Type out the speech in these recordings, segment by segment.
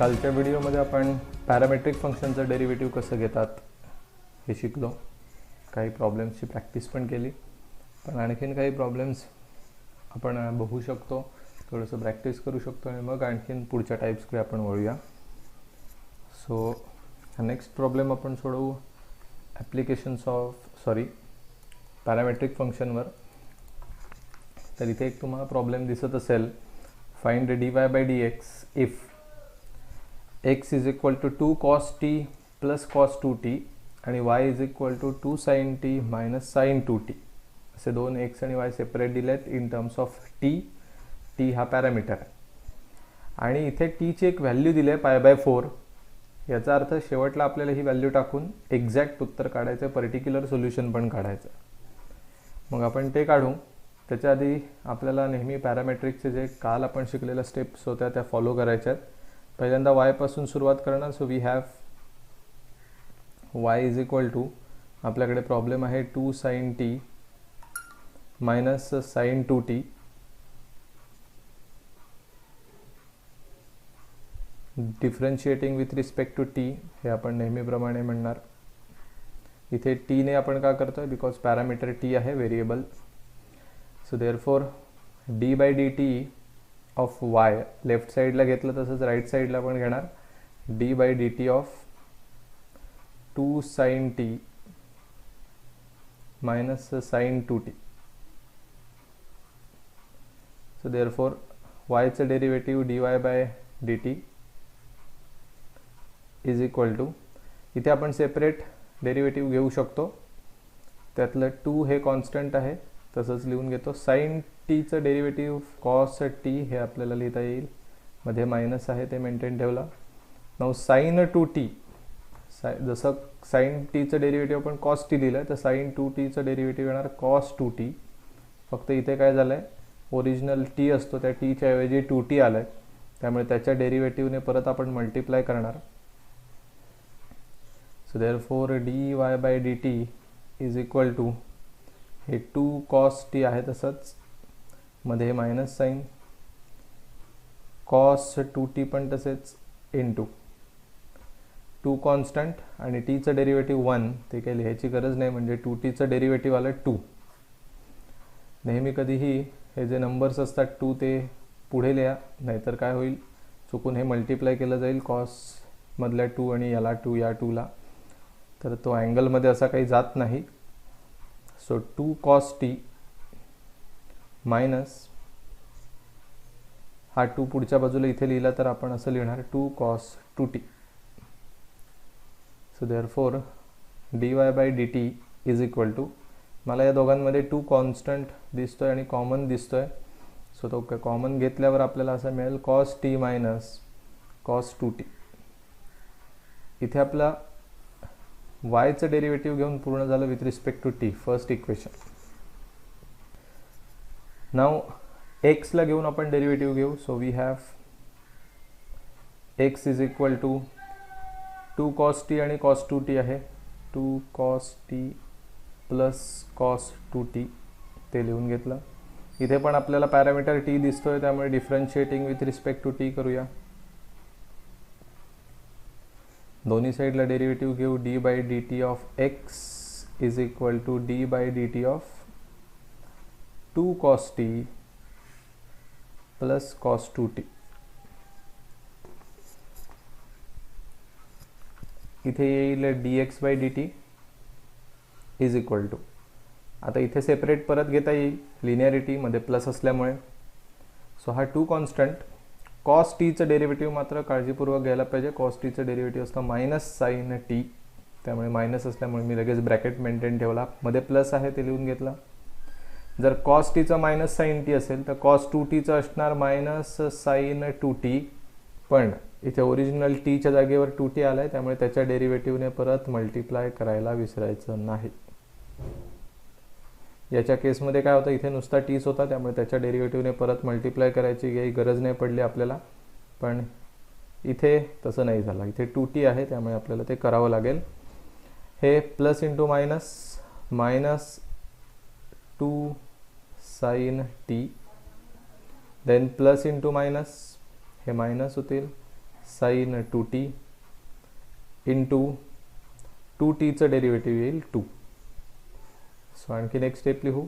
कालच्या व्हिडिओमध्ये आपण पॅरामेट्रिक फंक्शनचं डेरिव्हेटिव्ह कसं घेतात हे शिकलो. काही प्रॉब्लेम्सची प्रॅक्टिस पण केली, पण आणखीन काही प्रॉब्लेम्स आपण बघू शकतो, थोडंसं प्रॅक्टिस करू शकतो आणि मग आणखीन पुढच्या टाईप्सकडे आपण वळूया. सो नेक्स्ट प्रॉब्लेम आपण सोडवू ॲप्लिकेशन्स ऑफ पॅरामेट्रिक फंक्शनवर. तर इथे एक तुम्हाला प्रॉब्लेम दिसत असेल, find dy by dx if x is equal to 2 cos t plus cos 2t आणि y is equal to 2 sin t minus sin 2t. असे दोन x आणि y सेपरेट दिलेत इन टर्म्स ऑफ t हा parameter आहे आणि इथे t ची एक व्हॅल्यू दिली आहे π/4. याचा अर्थ शेवटला आपल्याला ही व्हॅल्यू टाकून एक्झॅक्ट उत्तर काढायचं, पर्टिक्युलर सोल्युशन पण काढायचं. मग आपण ते काढू. त्याच्या आधी आपल्याला नेहमी पॅरामेट्रिकचे जे काल आपण शिकलेल्या स्टेप्स होत्या त्या फॉलो करायच्या आहेत. पहिल्यांदा y पासून सुरुवात करणार. So we have y is equal to, आपल्याकडे प्रॉब्लेम आहे 2 sin t minus sin 2t differentiating with respect to t. हे आपण नेहमीप्रमाणे म्हणणार. इथे t ने आपण का करतोय, बिकॉज पॅरामीटर t आहे, variable. So therefore D by D T of Y left साईडला घेतलं तसंच राईट साईडला पण घेणार. D by D T of 2 sin t minus sin 2t. So therefore वायचं derivative dy by D T is equal to, इथे आपण separate derivative घेऊ शकतो. त्यातलं 2 हे कॉन्स्टंट आहे, तसंच लिहून घेतो. साइन टीचं डेरिव्हेटिव्ह कॉस टी हे आपल्याला लिहिता येईल, मध्ये मायनस आहे ते मेंटेन ठेवला. नाउ साइन 2t, जसं साइन टीचं डेरिव्हेटिव्ह आपण कॉस टी लिहिलं तर साइन 2tचं डेरिव्हेटिव्ह येणार कॉस 2t. फक्त इथे काय झालं आहे, ओरिजिनल टी असतो त्या टीच्या ऐवजी 2t आलं आहे, त्यामुळे त्याच्या डेरिव्हेटिव्हने परत आपण मल्टिप्लाय करणार. So therefore d y by D T is equal to, हे 2 cos t आहे तसंच मध्ये मायनस साईन, कॉस 2t पण तसेच, इंटू 2 कॉन्स्टंट आणि टीचं डेरिव्हेटिव्ह 1, ते काही लिहायची गरज नाही, म्हणजे 2tचं डेरिव्हेटिव्ह आलं 2. नेहमी कधीही हे जे नंबर्स असतात 2 ते पुढे लिहा, नाहीतर काय होईल, चुकून हे मल्टिप्लाय केलं जाईल कॉसमधल्या 2 आणि याला 2 या 2ला, तर तो अँगलमध्ये असा काही जात नाही. सो 2 cos t मायनस हा 2 पुढच्या बाजूला इथे लिहिला तर आपण असं लिहिणार 2 cos 2t. So therefore dy by D T is equal to, मला या दोघांमध्ये 2 कॉन्स्टंट दिसतोय आणि कॉमन दिसतोय, सो तो कॉमन घेतल्यावर आपल्याला असं मिळेल cos t minus cos 2t. इथे आपला वायचं डेरिव्हेटिव्ह घेऊन पूर्ण झालं with respect to T, first equation. Now एक्सला घेऊन आपण डेरिव्हेटिव्ह घेऊ. So we have X is equal to 2 cos t आणि cos 2t आहे, 2 cos t plus cos 2t ते लिहून घेतलं. इथे पण आपल्याला पॅरामीटर टी दिसतोय, त्यामुळे differentiating with respect to t करूया. दोन्ही साईडला डेरिव्हेटिव्ह घेऊ. D by D T of x is equal to D by D T of 2 cos t plus cos 2t. इथे येईल d x by D T is equal to, आता इथे separate परत घेता येईल लिनियरिटीमध्ये प्लस असल्यामुळे. सो हा 2 कॉन्स्टंट, cos टीचं डेरिव्हेटिव्ह मात्र काळजीपूर्वक घ्यायला पाहिजे. cos टीचं डेरिव्हेटिव्ह असतं मायनस साइन टी, त्यामुळे मायनस असल्यामुळे मी लगेच ब्रॅकेट मेंटेन ठेवला, मध्ये प्लस आहे ते लिहून घेतला. जर cos टीचं मायनस साइन टी असेल तर cos 2tचं असणार मायनस साइन 2t, पण इथे ओरिजिनल टीच्या जागेवर 2t आलाय, त्यामुळे त्याच्या डेरिव्हेटिव्हने परत मल्टिप्लाय करायला विसरायचं नाही. याच्या केसमध्ये काय होतं, इथे नुसता टीच होता, त्यामुळे त्याच्या डेरिव्हेटिव्हने परत मल्टिप्लाय करायची काही गरज नाही पडली आपल्याला. पण इथे तसं नाही झालं, इथे 2t आहे, त्यामुळे आपल्याला ते करावं लागेल. हे plus into minus, minus 2 sin t, then plus into minus, हे मायनस होतील साईन 2t इंटू 2tचं डेरिव्हेटिव्ह येईल 2. सो आणखीन एक स्टेप लिहू.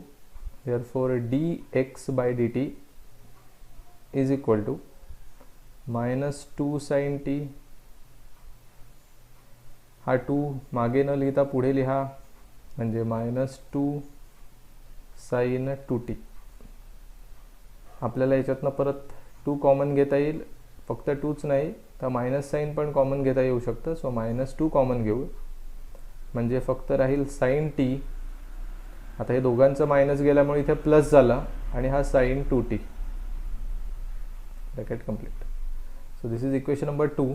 therefore dx by dt is equal to minus 2 sin t. हा 2 मागे न लिहिता पुढे लिहा, म्हणजे मायनस 2 साईन 2t. आपल्याला याच्यातनं परत 2 कॉमन घेता येईल, फक्त 2च नाही तर मायनस साईन पण कॉमन घेता येऊ शकतं. सो मायनस 2 कॉमन घेऊ, म्हणजे फक्त राहील साईन टी. आता हे दोघांचं मायनस गेल्यामुळे इथे प्लस झालं आणि हा sine 2t. Bracket complete. So this is equation number 2.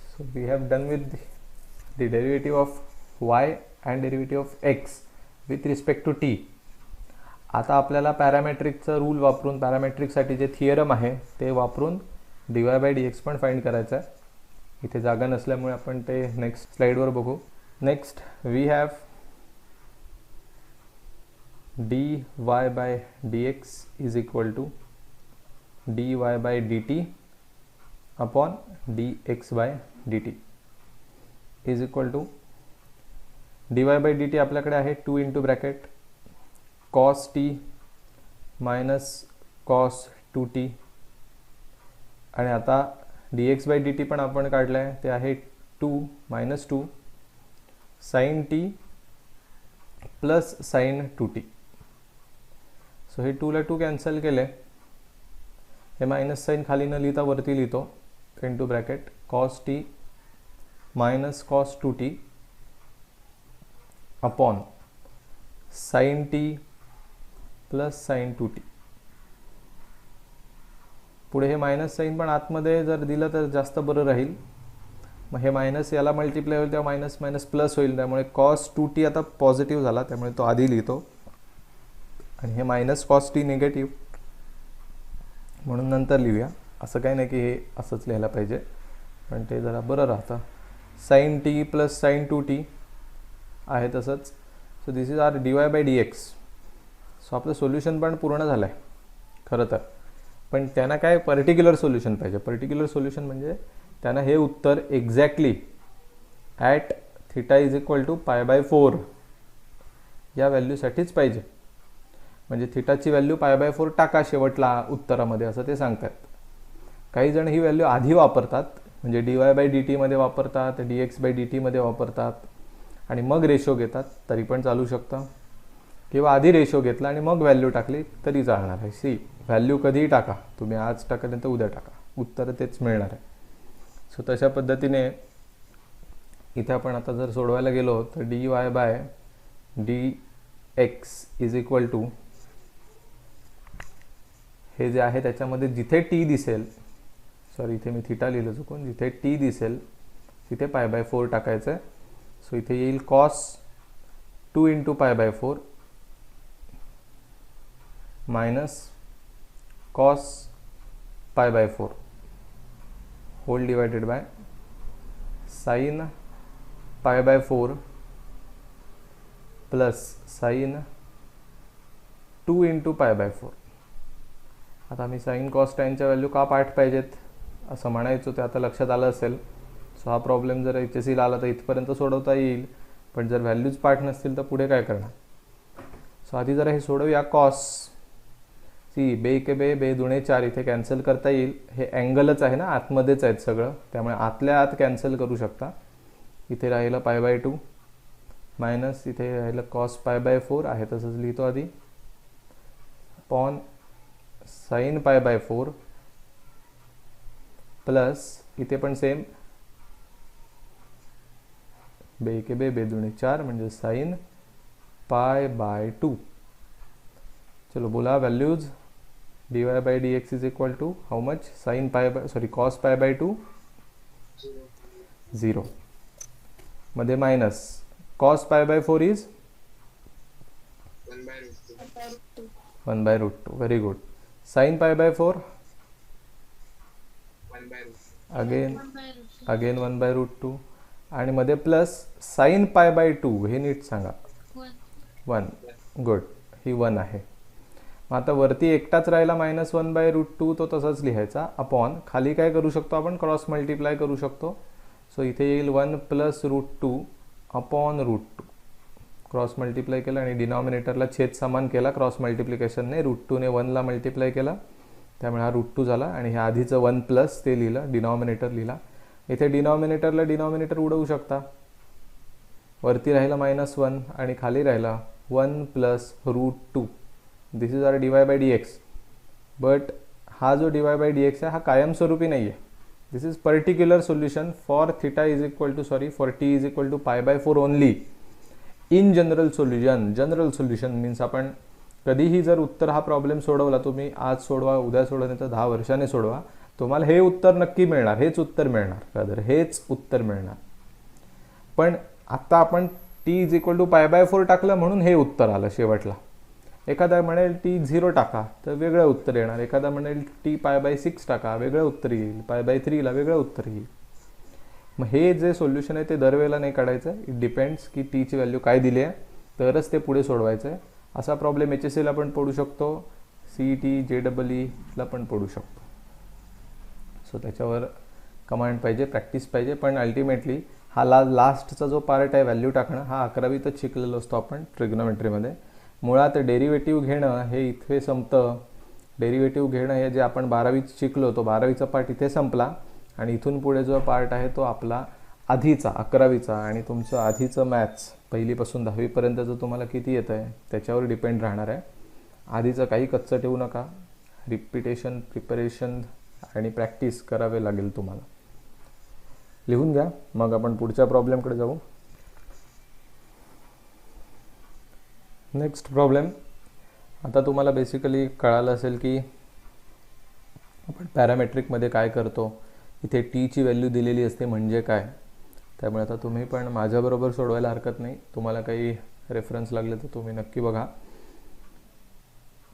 So we have done with the derivative of y and derivative of x with respect to t. आता आपल्याला पॅरामेट्रिकचा रूल वापरून, पॅरामेट्रिकसाठी जे थिअरम आहे ते वापरून dy बाय dx पण find करायचं आहे. इथे जागा नसल्यामुळे आपण ते नेक्स्ट स्लाइडवर बघू. Next we have dy by dx is equal to dy by dt upon dx by dt is equal to dy by dt आपल्याकडे आहे 2 into bracket cos t minus cos 2t, आणि आता dx by dt पण आपण काढलं आहे, ते आहे 2 minus 2 sine t plus sine 2t. So हे 2 ला 2 कॅन्सल केले, हे मायनस साइन खाली न लिहिता वरती लिहितो into bracket cos t minus cos 2t upon sine t plus sine 2t. पुढे हे मायनस साइन पण आतमध्ये जर दिलं तर जास्त बरं राहील. मग हे मायनस याला मल्टिप्लाय होईल तेव्हा मायनस मायनस प्लस होईल, त्यामुळे cos 2t आता पॉझिटिव्ह झाला, त्यामुळे तो आधी लिहितो. आणि हे मायनस cos t निगेटिव्ह म्हणून नंतर लिहूया. असं काही नाही की हे असंच लिहायला पाहिजे, पण ते जरा बरं राहतं. Sign t plus sine 2t आहे तसंच. So this is our dy by dx. So आपलं सोल्युशन पण पूर्ण झालं आहे खरं तर, पण त्यांना काय पर्टिक्युलर सोल्युशन पाहिजे. पर्टिक्युलर सोल्युशन म्हणजे त्यांना हे उत्तर exactly at theta is equal to π/4 या व्हॅल्यूसाठीच पाहिजे. म्हणजे थिटाची व्हॅल्यू π/4 टाका शेवटला उत्तरामध्ये, असं ते सांगतात. काही जण ही व्हॅल्यू आधी वापरतात, म्हणजे dy बाय dt मध्ये वापरतात, dx बाय dt मध्ये वापरतात आणि मग रेशो घेतात, तरी पण चालू शकतं. किंवा आधी रेशो घेतला आणि मग व्हॅल्यू टाकली तरी चालणार आहे. सी व्हॅल्यू कधीही टाका तुम्ही, आज टाका नंतर उद्या टाका, उत्तर तेच मिळणार आहे. सो तशा पद्धतीने इथे आपण आता जर सोडवायला गेलो तर dy by dx is equal to, हे जे आहे त्याच्यामध्ये जिथे t दिसेल, सॉरी इथे मी थिटा लिहिलं चुकून, जिथे t दिसेल तिथे π/4 टाकायचं आहे. सो इथे येईल cos 2 into π/4 minus cos π/4 whole divided by sine π/4 plus sine 2 into π/4. आता मी साइन कॉस टॅनच्या व्हॅल्यू का पाठ पाहिजेत असं म्हणायचो, ते आता लक्षात आलं असेल. सो हा प्रॉब्लेम जर HSCला आला तर इथपर्यंत सोडवता येईल, पण जर व्हॅल्यूज पाठ नसतील तर पुढे काय करणार. सो आधी जरा हे सोडवूया. कॉस सी बे के बे, बे दुणे 4 इथे कॅन्सल करता येईल. हे अँगलच आहे ना, आतमध्येच आहेत सगळं, त्यामुळे आतल्या आत कॅन्सल करू शकता. इथे राहिलं π/2 मायनस इथे राहिलं cos π/4 आहे तसंच लिहितो आधी, अपॉन साइन π/4 प्लस इथे पण सेम बे के बे, बे दुणे 4 म्हणजे साइन π/2. चलो बोला values. dy by dx is equal to how much, sine cos π/2 0 मध्ये minus cos π/4 is 1/√2. Very good. Sine π/4 again 1/√2 आणि मध्ये प्लस साइन π/2, हे नीट सांगा 1. गुड, ही 1 आहे. मग आता वरती एकटाच राहिला -1/√2, तो तसाच लिहायचा, अपॉन खाली काय करू शकतो आपण, क्रॉस मल्टिप्लाय करू शकतो. सो इथे येईल 1 + √2 अपॉन √2. क्रॉस मल्टिप्लाय केला आणि डिनॉमिनेटरला छेद समान केला क्रॉस मल्टिप्लिकेशनने, √2ने 1ला मल्टिप्लाय केला, त्यामुळे हा √2 झाला. आणि हे आधीचं 1 प्लस ते लिहिलं, डिनॉमिनेटर लिहिला. इथे डिनॉमिनेटरला डिनॉमिनेटर उडवू शकता. वरती राहिला -1 आणि खाली राहिला 1 + √2. दिस इज आर dy/dx. बट हा जो dy/dx आहे हा कायमस्वरूपी नाही आहे. This is particular solution for t = π/4 only. In general solution means आपण कधीही जर उत्तर हा प्रॉब्लेम सोडवला, तुम्ही आज सोडवा, उद्या सोडवा, नाही तर 10 वर्षाने सोडवा, तुम्हाला हे उत्तर नक्की मिळणार, हेच उत्तर मिळणार. पण आता आपण t = π/4 टाकलं म्हणून हे उत्तर आलं शेवटला. एखादा म्हणेल t 0 टाका तर वेगळं उत्तर येणार, एखादा म्हणेल t π/6 टाका, वेगळं उत्तर येईल, π/3ला वेगळं उत्तर येईल. मग हे जे सोल्युशन आहे ते दरवेळेला नाही काढायचं. इट डिपेंड्स की टीची व्हॅल्यू काय दिली आहे तरच ते पुढे सोडवायचं आहे. असा प्रॉब्लेम HSCला पण पडू शकतो, CET JEEला पण पडू शकतो. सो त्याच्यावर कमांड पाहिजे, प्रॅक्टिस पाहिजे. पण अल्टिमेटली हा लास्टचा जो पार्ट आहे व्हॅल्यू टाकणं, हा 11वीतच शिकलेलो असतो आपण ट्रिग्नोमेट्रीमध्ये. मुळात डेरिव्हेटिव्ह घेणं हे इथे संपतं. डेरिव्हेटिव्ह घेणं हे जे आपण 12वीत शिकलो, तो 12वीचा पार्ट इथे संपला. आणि इथून पुढे जो पार्ट आहे तो आपला आधीचा 11वीचा. आणि तुमचं आधीचं मॅथ्स पहिलीपासून 10वीपर्यंतचं तुम्हाला किती येतं आहे त्याच्यावर डिपेंड राहणार आहे. आधीचं काही कच्चं ठेवू नका. रिपिटेशन, प्रिपरेशन आणि प्रॅक्टिस करावे लागेल तुम्हाला. लिहून घ्या, मग आपण पुढच्या प्रॉब्लेमकडे जाऊ. Next problem. आता तुम्हाला बेसिकली कळालं असेल की आपण पॅरामेट्रिकमध्ये काय करतो. इथे टीची व्हॅल्यू दिलेली असते म्हणजे काय. त्यामुळे आता तुम्ही पण माझ्याबरोबर सोडवायला हरकत नाही. तुम्हाला काही रेफरन्स लागले तर तुम्ही नक्की बघा.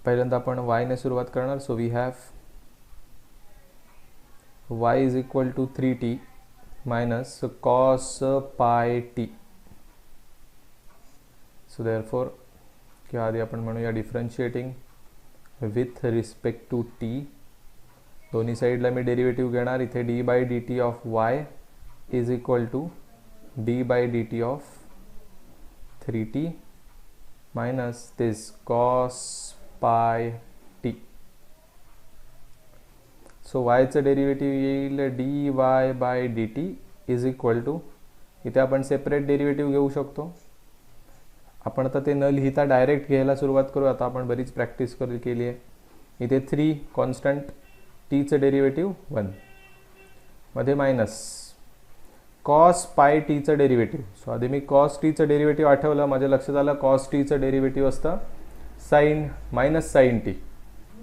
पहिल्यांदा आपण वायने सुरुवात करणार. So we have y = 3t - cos πt. So therefore किंवा आधी आपण म्हणूया differentiating with respect to T. दोन्ही साईडला मी डेरिव्हेटिव्ह घेणार. इथे d/dt of y is equal to d/dt of 3t minus this cos πt. So yचं डेरिव्हेटिव्ह येईल dy/dt इज इक्वल टू, इथे आपण सेपरेट डेरिव्हेटिव्ह घेऊ शकतो. आपण आता ते न लिहिता डायरेक्ट घ्यायला सुरुवात करू. आता आपण बरीच प्रॅक्टिस केली आहे. इथे 3 कॉन्स्टंट, टीचं डेरिव्हेटिव्ह 1 मध्ये मायनस कॉस πtचं डेरिव्हेटिव्ह. सो आधी मी कॉस टीचं डेरिव्हेटिव्ह आठवलं, माझ्या लक्षात आलं कॉस टीचं डेरिव्हेटिव्ह असतं साईन -sin t.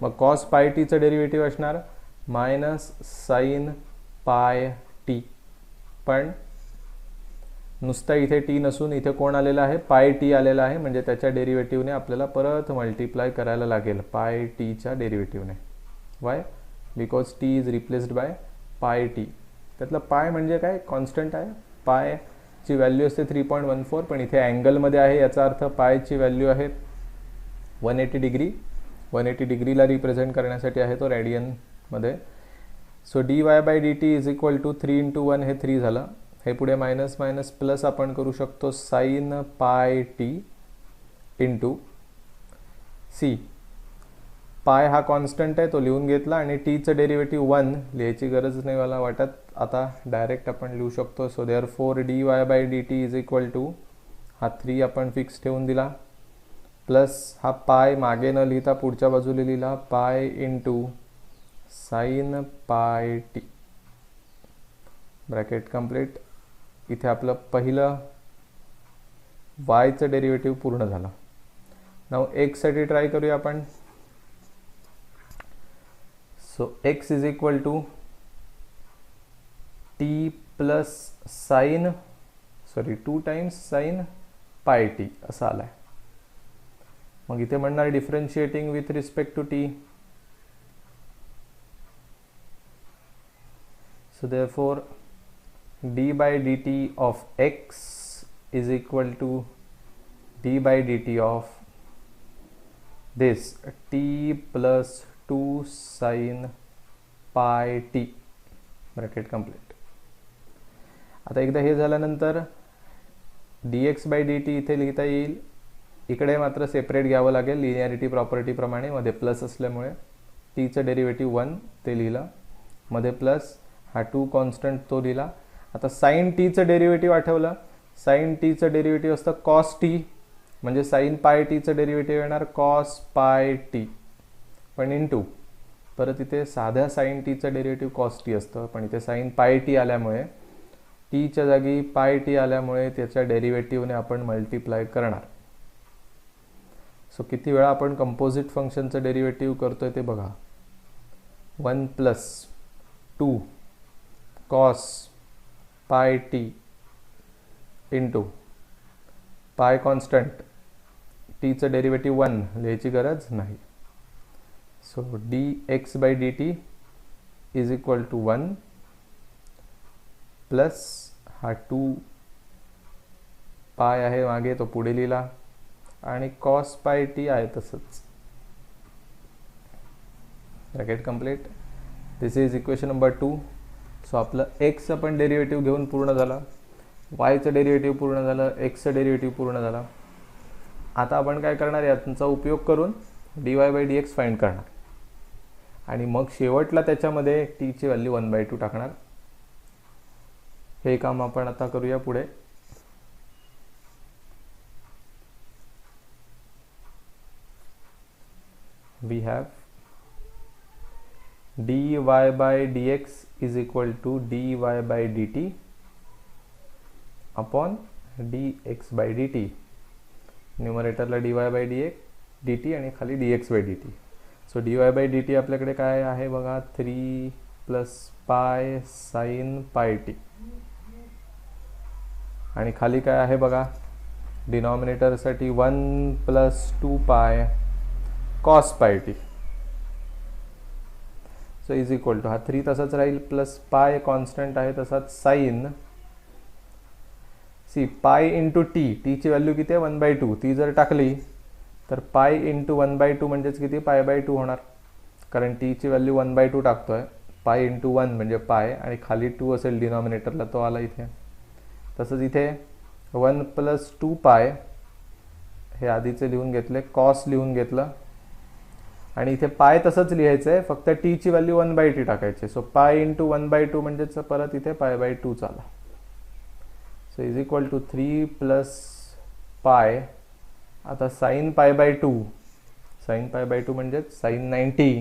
मग कॉस πtचं डेरिव्हेटिव्ह असणार -sin πt. पण नुसता इथे टी नसून इथे कोण आलेला आहे, πt आलेला आहे. म्हणजे त्याच्या डेरिव्हेटिव्हने आपल्याला परत मल्टिप्लाय करायला लागेल πtच्या डेरिव्हेटिव्हने. Why? Because T is replaced by πt. त्यातलं पाय म्हणजे काय, कॉन्स्टंट आहे. पायची व्हॅल्यू असते 3.14, पण इथे अँगलमध्ये आहे, याचा अर्थ पायची व्हॅल्यू आहे 180 डिग्री. 180 डिग्रीला रिप्रेझेंट करण्यासाठी आहे तो रॅडियनमध्ये. So dy/dt is equal to 3 × 1 हे 3 झालं. हे पुढे मायनस मायनस प्लस आपण करू शकतो sin πt इंटू सी. पाय हा कॉन्स्टंट आहे, तो लिहून घेतला. आणि टीचं डेरिव्हेटिव्ह 1 लिहायची गरज नाही मला वाटत, आता डायरेक्ट आपण लिहू शकतो. So therefore dy/dt is equal to, हा 3 आपण फिक्स ठेवून दिला, प्लस हा पाय मागे न लिहिता पुढच्या बाजूला लिहिला, pi into sin πt. Bracket complete. इथे आपलं पहिलं वायचं डेरिव्हेटिव्ह पूर्ण झालं. नाव एक्ससाठी ट्राय करूया आपण. So x is equal to t plus 2 times sin πt असं आलं आहे. मग इथे म्हणणार differentiating with respect to t. So therefore d/dt of x is equal to d/dt of this t plus 2 sine pi t bracket complete. आता एकदा हे झाल्यानंतर d x by D t इथे लिहिता येईल. इकडे मात्र सेपरेट घ्यावं लागेल लिनियरिटी प्रॉपर्टीप्रमाणे. मध्ये प्लस असल्यामुळे टीचं डेरिव्हेटिव्ह 1 ते लिहिलं, मध्ये प्लस हा 2 कॉन्स्टंट तो लिहिला. आता साइन टीचं डेरिव्हेटिव्ह आठवलं, साइन टीचं डेरिव्हेटिव्ह असतं कॉस टी, म्हणजे साइन पाय टीचं डेरिव्हेटिव्ह येणार कॉस पाय टी, पण इंटू परत इथे साध्या साइन टीचं डेरिव्हेटिव्ह कॉस टी असतं, पण इथे साइन पाय टी आल्यामुळे टीच्या जागी पाय टी आल्यामुळे त्याच्या डेरिव्हेटिव्हने आपण मल्टिप्लाय करणार. सो किती वेळा आपण कंपोजिट फंक्शनचं डेरिव्हेटिव्ह करतोय ते बघा. 1 plus 2 cos pi t into pi constant, टीचं डेरिव्हेटिव्ह 1 लिहायची गरज नाही. So d x by D T is equal to 1 plus हा 2 पाय आहे मागे तो पुढे लिहिला, आणि कॉस पाय टी आहे तसंच. Bracket complete. This is equation number 2. So आपलं एक्सचं पण डेरिव्हेटिव्ह घेऊन पूर्ण झालं, वायचं डेरिव्हेटिव्ह पूर्ण झालं, एक्सचं डेरिव्हेटिव्ह पूर्ण झालं. आता आपण काय करणार, याचा उपयोग करून D y by D x find करणार, आणि मग शेवटला त्याच्यामध्ये टीची व्हॅल्यू 1/2 टाकणार. हे काम आपण आता करूया पुढे. we have dy by dx is equal to dy by dt upon dx by dt. न्यूमरेटरला dy by dt आणि खाली dx by dt. So dy by dt आपल्याकडे काय आहे बघा, 3 प्लस पाय साइन पाय टी, आणि खाली काय आहे बघा, डिनॉमिनेटरसाठी 1 plus 2 pi cos pi t. So is equal to हा 3 तसाच राहील, प्लस पाय कॉन्स्टंट आहे तसाच, sine C pi into t, टीची व्हॅल्यू किती आहे 1/2, ती जर टाकली तर पाय इंटू 1/2 म्हणजेच किती π/2 होणार, कारण टीची व्हॅल्यू 1/2 टाकतोय, पाय इंटू 1 म्हणजे पाय, आणि खाली 2 असेल डिनॉमिनेटरला, तो आला इथे. तसंच इथे 1 प्लस 2 पाय हे आधीचे लिहून घेतले, कॉस लिहून घेतलं, आणि इथे पाय तसंच लिहायचं आहे, फक्त टीची व्हॅल्यू 1/t टाकायची. सो पाय इंटू 1/2 म्हणजेच परत इथे π/2 आला. So is equal to 3 plus pi, आता साइन π/2, साइन π/2 म्हणजेच साइन 90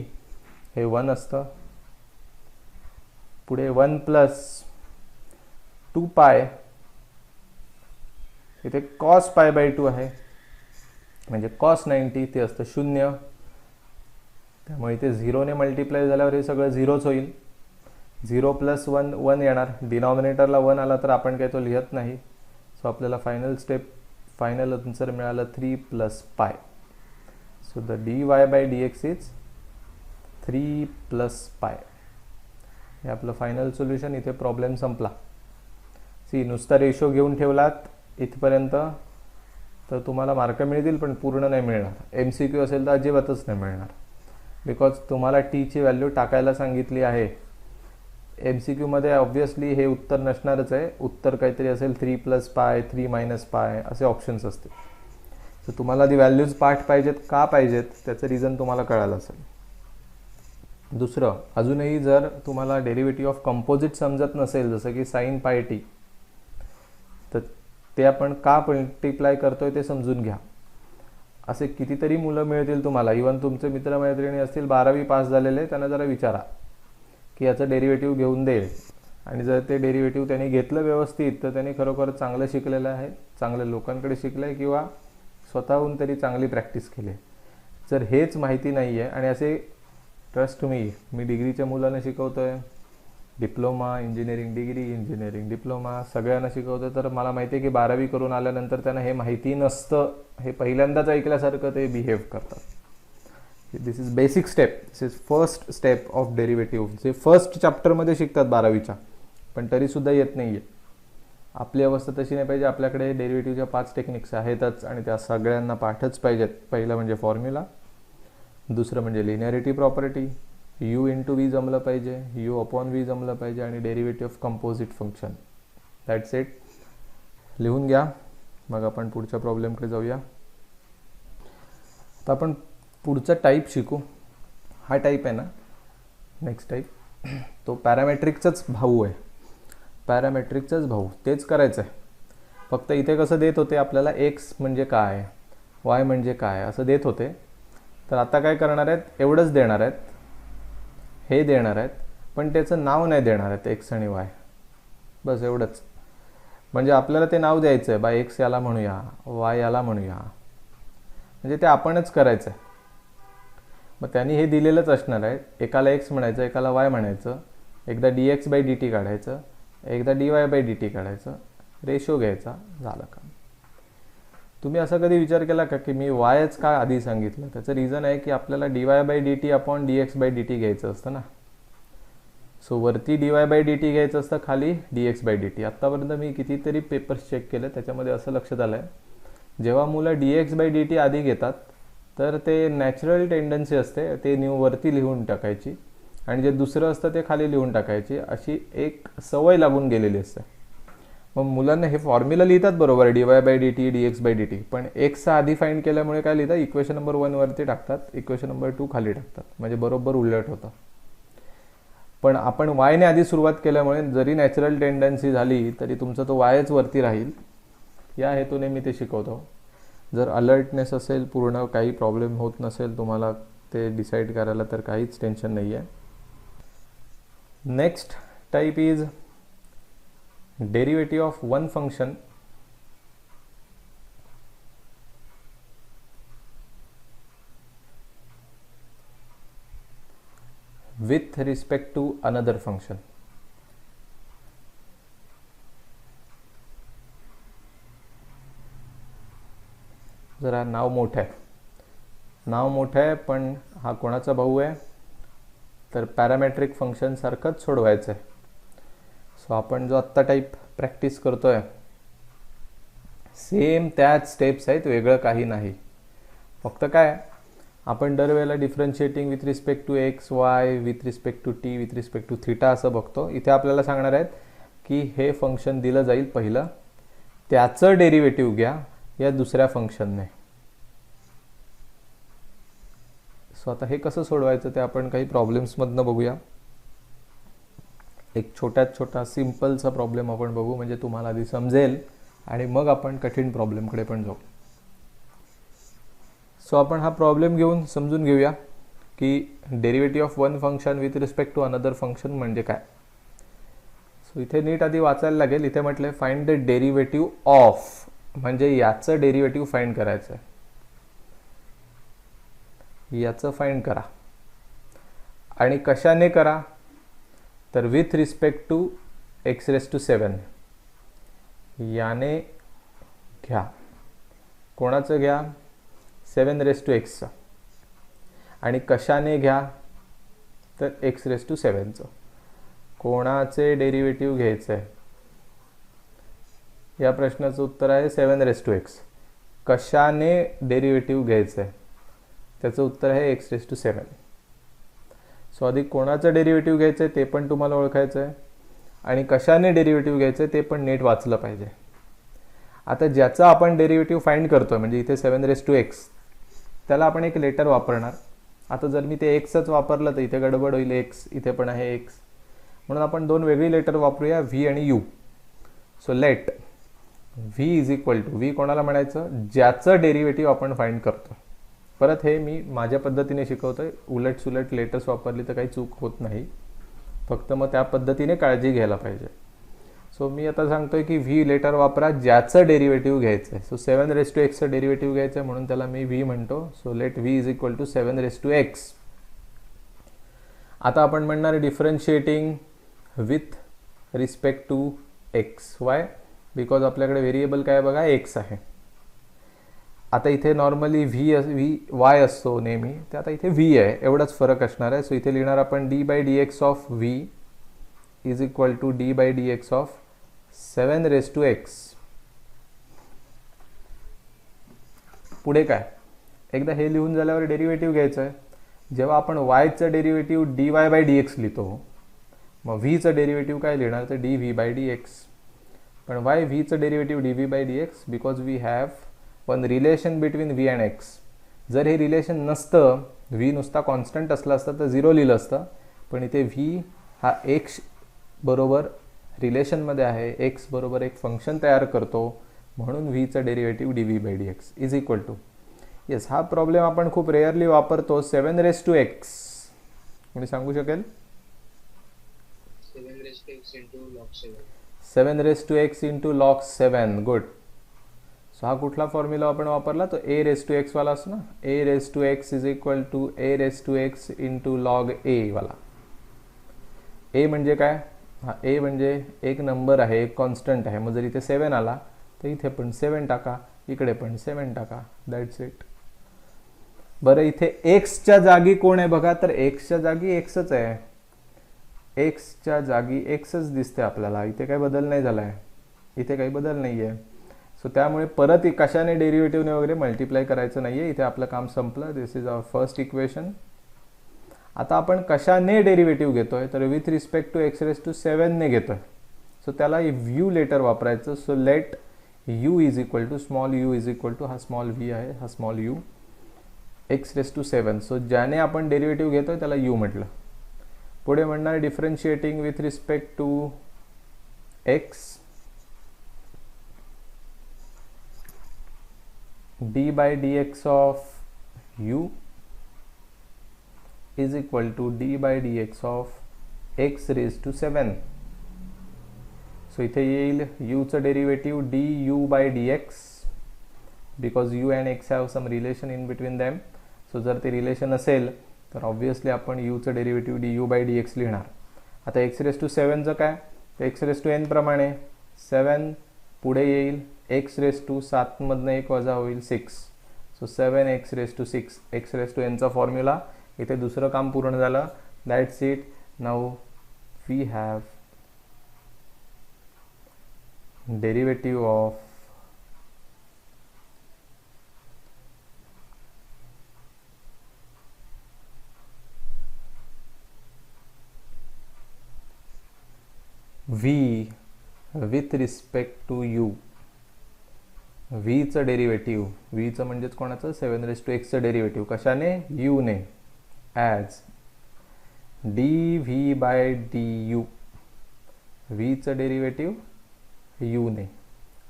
हे 1 असतं, पुढे 1 प्लस 2 पाय, इथे कॉस π/2 आहे, म्हणजे कॉस 90 ते असतं 0, त्यामुळे इथे 0 ने मल्टिप्लाय झाल्यावर हे सगळं 0च होईल. 0 प्लस 1 1 येणार, डिनॉमिनेटरला 1 आला तर आपण काही तो लिहत नाही. सो आपल्याला फायनल आन्सर मिळालं 3 plus pi. So the dy by dx is 3 plus pi. हे आपलं फायनल सोल्युशन. इथे प्रॉब्लेम संपला. सी नुसता रेशो घेऊन ठेवलात इथपर्यंत तर तुम्हाला मार्क मिळतील, पण पूर्ण नाही मिळणार. MCQ असेल तर अजिबातच नाही मिळणार, बिकॉज तुम्हाला टीची व्हॅल्यू टाकायला सांगितली आहे. MCQ मध्ये ऑब्व्हियसली हे उत्तर नसणारच आहे. उत्तर काहीतरी असेल 3 प्लस पाय, 3 मायनस पाय असे ऑप्शन्स असतील. तर तुम्हाला ती व्हॅल्यूज पाठ पाहिजेत, का पाहिजेत त्याचं रिझन तुम्हाला कळालं असेल. दुसरं, अजूनही जर तुम्हाला डेरिव्हेटिव्ह ऑफ कंपोजिट समजत नसेल, जसं की साइन पाय टी, तर ते आपण का मल्टिप्लाय करतोय ते समजून घ्या. असे कितीतरी मुलं मिळतील तुम्हाला, इव्हन तुमचे मित्रमैत्रिणी असतील 12वी पास झालेले, त्यांना जरा विचारा की याचं डेरिव्हेटिव्ह घेऊन दे, आणि जर ते डेरिव्हेटिव्ह त्यांनी घेतलं व्यवस्थित तर त्यांनी खरोखर चांगलं शिकलेलं आहे, चांगल्या लोकांकडे शिकलं आहे, किंवा स्वतःहून तरी चांगली प्रॅक्टिस केली आहे. जर हेच माहिती नाही आहे, आणि असे ट्रस्ट मी डिग्रीच्या मुलांना शिकवतोय, diploma, engineering degree, engineering diploma सगळ्यांना शिकवतोय, तर मला माहिती आहे की 12वी करून आल्यानंतर त्यांना हे माहिती नसतं, हे पहिल्यांदाच ऐकल्यासारखं ते बिहेव करतात. This is basic step, this is first step of derivative, जे फर्स्ट चॅप्टरमध्ये शिकतात 12वीच्या, पण तरीसुद्धा येत नाही आहे. आपली अवस्था तशी नाही पाहिजे. आपल्याकडे डेरिव्हेटिव्हच्या 5 टेक्निक्स आहेतच, आणि त्या सगळ्यांना पाठच पाहिजेत. पहिलं म्हणजे फॉर्म्युला, दुसरं म्हणजे linearity property, you into V जमलं पाहिजे, यू अपॉन व्ही जमलं पाहिजे, आणि derivative of composite function. That's it. लिहून घ्या, मग आपण पुढच्या प्रॉब्लेमकडे जाऊया. तर आपण पुढचा टाईप शिकू. हा टाईप आहे ना, नेक्स्ट टाईप, तो पॅरामेट्रिकचाच भाऊ आहे. पॅरामेट्रिकचाच भाऊ, तेच करायचं आहे. फक्त इथे कसं देत होते आपल्याला, एक्स म्हणजे काय, वाय म्हणजे काय असं देत होते. तर आता काय करणार आहेत, एवढंच देणार आहेत, हे देणार आहेत, पण त्याचं नाव नाही देणार आहेत, एक्स आणि वाय. बस एवढंच. म्हणजे आपल्याला ते नाव द्यायचं आहे, बा एक्स याला म्हणूया, वाय याला म्हणूया, म्हणजे ते आपणच करायचं आहे. मग त्यांनी हे दिलेलंच असणार आहे, एकाला एक्स म्हणायचं, एकाला वाय म्हणायचं, एकदा d x by D t काढायचं, एकदा d y by D t काढायचं, रेशो घ्यायचा, झालं का. तुम्ही असा कधी विचार केला का की मी वायच का आधी सांगितलं? त्याचं रिझन आहे की आपल्याला d y by D t upon d x by D t घ्यायचं असतं ना. सो वरती d y by D t घ्यायचं असतं, खाली d x by D t. आत्तापर्यंत मी कितीतरी पेपर्स चेक केले, त्याच्यामध्ये असं लक्षात आलं आहे, जेव्हा मुलं d x by D t आधी घेतात तर ते नॅचरल टेंडन्सी असते ते वरती लिहून टाकायची, आणि जे दुसरं असतं ते खाली लिहून टाकायची, अशी एक सवय लागून गेलेली असते. मग मुलांना हे फॉर्म्युला लिहितात बरोबर, d y by D t, d x by D t, पण एक्सचा आधी फाइंड केल्यामुळे काय लिहितात, इक्वेशन नंबर 1 वरती टाकतात, इक्वेशन नंबर 2 खाली टाकतात, म्हणजे बरोबर उलट होतं. पण आपण वायने आधी सुरुवात केल्यामुळे जरी नॅचरल टेंडन्सी झाली तरी तुमचा तो वायच वरती राहील. या हेतूने मी ते शिकवतो. जर अलर्टनेस असेल, पूर्ण काही प्रॉब्लेम होत नसेल तुम्हाला ते डिसाईड करायला, तर काहीच टेन्शन नाही आहे. Next type is derivative of one function with respect to another function. जरा नाव मोठं आहे, पण हा कोणाचा भाऊ आहे, तर पॅरामेट्रिक फंक्शन सारखंच सोडवायचं आहे. सो आपण जो आत्ता टाईप प्रॅक्टिस करतोय, सेम त्याच स्टेप्स आहेत, वेगळं काही नाही. फक्त काय, आपण दरवेळेला differentiating with respect to x, y, with respect to t, with respect to theta असं बघतो. इथे आपल्याला सांगणार आहेत की हे फंक्शन दिलं जाईल पहिलं, त्याचं डेरिव्हेटिव्ह घ्या या दुसऱ्या फंक्शनने. सो आता हे कसं सोडवायचं ते आपण काही प्रॉब्लेम्समधनं बघूया. एक छोट्यात छोटा सिम्पलचा प्रॉब्लेम आपण बघू, म्हणजे तुम्हाला आधी समजेल, आणि मग आपण कठीण प्रॉब्लेमकडे पण जाऊ. सो आपण हा प्रॉब्लेम घेऊन समजून घेऊया की derivative of one function with respect to another function म्हणजे काय. सो इथे नीट आधी वाचायला लागेल. इथे म्हटलंय फाइंड द डेरिव्हेटिव्ह ऑफ, म्हणजे याचं डेरिव्हेटिव्ह फाइंड करायचं आहे, याचं फाइंड करा. आणि कशाने करा, तर with respect to x raise to 7 याने घ्या. कोणाचं घ्या, 7 रेस टू एक्सचं. आणि कशाने घ्या, तर एक्स रेस टू 7चं. कोणाचे डेरिव्हेटिव्ह घ्यायचं आहे, या प्रश्नाचं उत्तर आहे 7 रेस टू एक्स. कशाने डेरिव्हेटिव्ह घ्यायचं आहे, त्याचं उत्तर आहे एक्स रेस टू 7. सो आधी कोणाचं डेरिव्हेटिव्ह घ्यायचं आहे ते पण तुम्हाला ओळखायचं आहे, आणि कशाने डेरिव्हेटिव्ह घ्यायचं आहे ते पण नीट वाचलं पाहिजे. आता ज्याचं आपण डेरिव्हेटिव्ह फाइंड करतोय, म्हणजे इथे 7 रेस टू एक्स, त्याला आपण एक लेटर वापरणार. आता जर मी ते एक्सच वापरलं तर इथे गडबड होईल, एक्स इथे पण आहे एक्स, म्हणून आपण दोन वेगळी लेटर वापरूया, व्ही आणि u. So let v is equal to, v कोणाला म्हणायचं, ज्याचं डेरिव्हेटिव्ह आपण फाइंड करतो. परत हे मी माझ्या पद्धतीने शिकवतोय, उलट सुलट लेटर्स वापरली तर काही चूक होत नाही, फक्त मग त्या पद्धतीने काळजी घ्यायला पाहिजे. सो मी आता सांगतोय की व्ही लेटर वापरा ज्याचं डेरिव्हेटिव्ह घ्यायचं आहे. सो 7 रेस टू एक्सचं डेरिव्हेटिव्ह घ्यायचं आहे, म्हणून त्याला मी व्ही म्हणतो. So let v is equal to 7 raise to x. आता आपण म्हणणार differentiating with respect to x, y, because आपल्याकडे व्हेरिएबल काय बघा, एक्स आहे. आता इथे नॉर्मली व्ही वाय असतो नेहमी, ते आता इथे व्ही आहे, एवढाच फरक असणार आहे. सो इथे लिहिणार आपण d by D x of V is equal to D by D x of 7 raise to x. पुढे काय, एकदा हे लिहून झाल्यावर डेरिव्हेटिव्ह घ्यायचं आहे. जेव्हा आपण वायचं डेरिव्हेटिव्ह dy बाय dx लिहितो, मग व्हीचं डेरिव्हेटिव्ह काय लिहिणार, तर dv बाय dx. पण वाय व्हीचं derivative dv by dx, because we have one relation between v and x. जर हे रिलेशन नसतं, v नुसता कॉन्स्टंट असला असतं तर 0 लिहिलं असतं, पण इथे v हा x बरोबर रिलेशनमध्ये आहे, x बरोबर एक फंक्शन तयार करतो, म्हणून व्हीचं derivative dv by dx is equal to, yes हा प्रॉब्लेम आपण खूप रेअरली वापरतो, 7x. कोणी सांगू शकेल? 7x into log 7. Good. So हा कुठला फॉर्म्युला आपण वापरला, तो a⁻x वाला असतो ना, a⁻x is equal to a⁻x into log a वाला. a म्हणजे काय, हा a म्हणजे एक नंबर आहे, एक कॉन्स्टंट आहे. मग जर इथे 7 आला तर इथे पण 7 टाका, इकडे पण 7 टाका, दॅट्स इट. बरं इथे एक्सच्या जागी कोण आहे बघा, तर एक्सच्या जागी एक्सच आहे, एक्सच्या जागी एक्सच दिसते आपल्याला, इथे काही बदल नाही झाला आहे, इथे काही बदल नाही आहे. सो त्यामुळे परत कशाने डेरिव्हेटिव्हने वगैरे मल्टिप्लाय करायचं नाही आहे, इथे आपलं काम संपलं. दिस इज आवर फर्स्ट इक्वेशन. आता आपण कशाने डेरिव्हेटिव्ह घेतोय, तर विथ रिस्पेक्ट टू x⁻7 ने घेतोय. सो त्याला यू लेटर वापरायचं. So let u is equal to small u is equal to, हा स्मॉल v आहे, हा स्मॉल u, x⁻7. सो ज्याने आपण डेरिव्हेटिव्ह घेतोय त्याला u म्हटलं. पुढे म्हणणार differentiating with respect to x, d by dx of u is equal to d by dx of x⁻7. So इथे येईल u चं derivative du by dx, because u and x have some relation in between them. So जर ते relation असेल तर obviously आपण u चं derivative du by dx लिहिणार. आता x⁻7 चं काय, तर x⁻n प्रमाणे 7 पुढे येईल, x⁻7 मधनं 1 वजा होईल 6. सो 7x⁻6, x⁻n चा फॉर्म्युला. इथे दुसरं काम पूर्ण झालं, that's it. Now we have derivative of v with respect to u. व्हीचं डेरिव्हेटिव्ह, व्हीचं म्हणजेच कोणाचं, 7x डेरिव्हेटिव्ह कशाने, u ने, ॲज dv बाय du. व्हीचं डेरिव्हेटिव्ह u ने,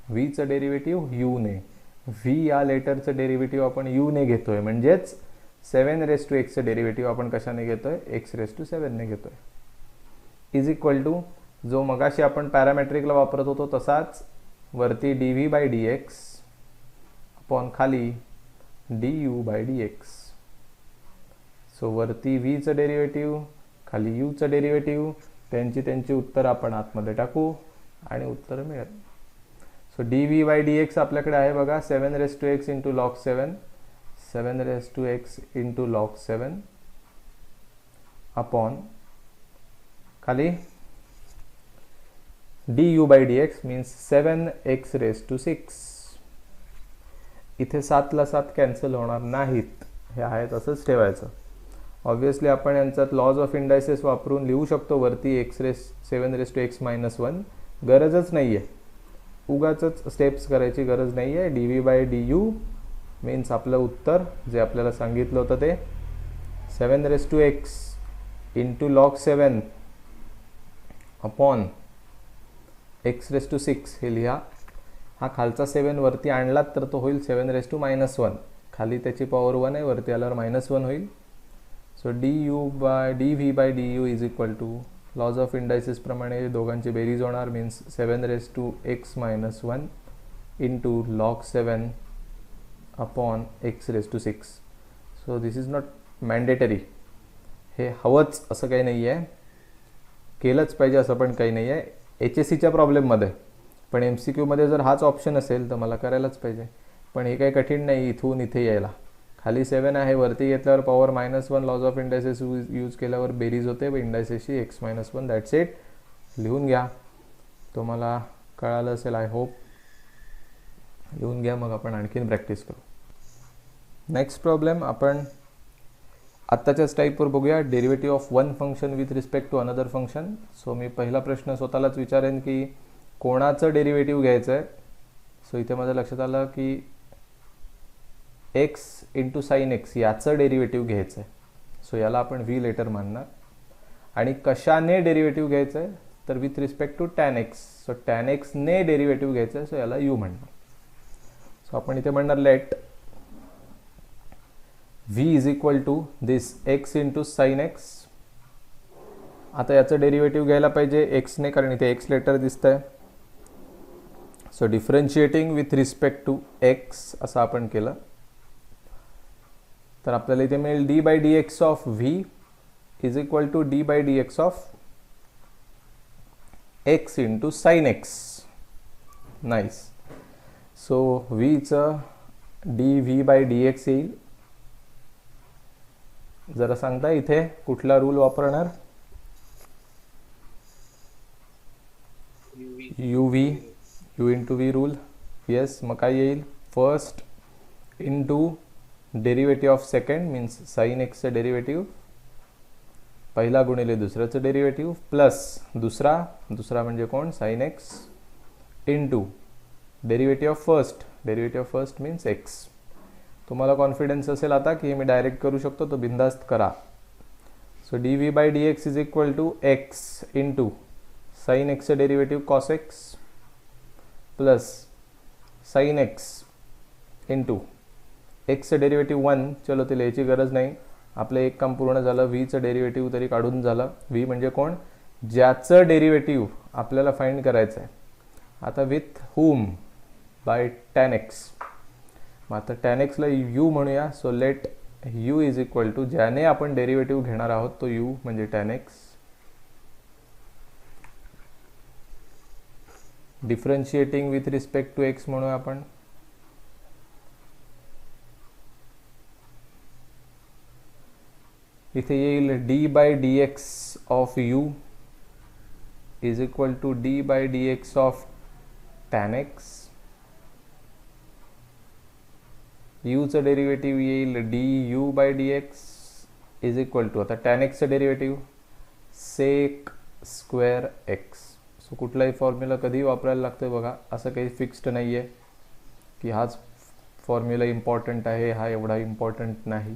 व्हीचं डेरिव्हेटिव्ह u ने, v या लेटरचं डेरिव्हेटिव्ह आपण u ने घेतोय, म्हणजेच 7x डेरिव्हेटिव्ह आपण कशाने घेतोय, x⁻7 ने घेतोय. इज इक्वल टू जो मगाशी आपण पॅरामेट्रिकला वापरत होतो तसाच, वरती dv बाय dx अपॉन खाली du बाय dx. सो वरती vचं डेरिव्हेटिव्ह, खाली uचं डेरिव्हेटिव्ह, त्यांची उत्तर आपण आतमध्ये टाकू आणि उत्तर मिळेल. सो dv बाय dx आपल्याकडे आहे बघा, 7x into log 7, 7x into log 7 upon खाली du by dx means 7x⁻6. इथे 7 ला 7 कॅन्सल होणार नाहीत, हे आहे तसंच ठेवायचं. ऑब्व्हियसली आपण यांच्यात लॉज ऑफ इंडायसेस वापरून लिहू शकतो वरती 7x-1. गरजच नाही आहे, उगाचच स्टेप्स करायची गरज नाही आहे. dv बाय du मीन्स आपलं उत्तर जे आपल्याला सांगितलं होतं ते 7x into log 7 upon x⁻6 हे लिहा. हा खालचा 7 वरती आणलात तर तो होईल 7⁻1. खाली त्याची पॉवर 1 आहे, वरती आल्यावर -1 होईल. So dv by du is equal to laws of indices प्रमाणे दोघांची बेरीज होणार, means 7x-1 into log 7 upon x⁻6. So this is not mandatory, हे हवंच असं काही नाही आहे, केलंच पाहिजे असं पण काही नाही आहे HSCच्या प्रॉब्लेममध्ये. पण MCQमध्ये जर हाच ऑप्शन असेल तर मला करायलाच पाहिजे. पण हे काही कठीण नाही इथून इथे यायला. खाली 7 आहे, वरती घेतल्यावर power -1, laws of indices use केल्यावर बेरीज होते इंडायसेसची x-1. That's it. लिहून घ्या, तुम्हाला कळालं असेल आय होप. लिहून घ्या, मग आपण आणखीन प्रॅक्टिस करू. नेक्स्ट प्रॉब्लेम, आपण आत्ताच्याच टाईपवर बघूया, derivative of one function with respect to another function. So मी पहिला प्रश्न स्वतःलाच विचारेन की कोणाचं डेरिव्हेटिव्ह घ्यायचं आहे. सो इथे माझ्या लक्षात आलं की एक्स इंटू साईन एक्स याचं डेरिव्हेटिव्ह घ्यायचं आहे. सो याला आपण व्ही लेटर मानणार. आणि कशाने डेरिव्हेटिव्ह घ्यायचं आहे तर with respect to tan X. So tan एक्सने डेरिव्हेटिव्ह घ्यायचं आहे, सो याला यू म्हणणार. सो आपण इथे म्हणणार let v is equal to this x into sine x. आता याचं डेरिव्हेटिव्ह घ्यायला पाहिजे एक्सने, कारण इथे एक्स लेटर दिसत आहे. So differentiating with respect to X असं आपण केलं तर आपल्याला इथे मिळेल D by D x of V is equal to D by D x of X into sine X. Nice. So व्हीचं D V by D X येईल. जरा सांगता इथे कुठला रूल वापरणार? U V, U into V rule. Yes. मग काय येईल? First into derivative of second means sine एक्सचं डेरिव्हेटिव्ह, पहिला गुणिले दुसऱ्याचं डेरिव्हेटिव्ह, प्लस दुसरा म्हणजे कोण? Sine x, into derivative of first. Derivative of first means x. तुम्हाला कॉन्फिडन्स असेल आता की मी डायरेक्ट करू शकतो तो बिंदास्त करा. So D V by D x is equal to X into sine एक्सचं derivative cos x plus sine x into एक्सचं डेरिव्हेटिव्ह 1. चलो ते लिहायची गरज नाही, आपलं एक काम पूर्ण झालं. व्हीचं डेरिव्हेटिव्ह तरी काढून झालं. व्ही म्हणजे कोण? ज्याचं डेरिव्हेटिव्ह आपल्याला फाइंड करायचं आहे. आता with hmm? By tan X. मग आता टॅन एक्सला यू म्हणूया. So let U is equal to ज्याने आपण डेरिव्हेटिव्ह घेणार आहोत तो यू म्हणजे tan X. Differentiating with respect to X म्हणूया आपण. इथे येईल D by D x of you is equal to D by D x of tan X. यूचं डेरिव्हेटिव्ह येईल D you by D x is equal to आता tan एक्सचं derivative sec square x. So कुठलाही formula कधी वापरायला लागतोय बघा, असं काही फिक्स्ड नाही आहे की हाच फॉर्म्युला इम्पॉर्टंट आहे, हा एवढा इम्पॉर्टंट नाही.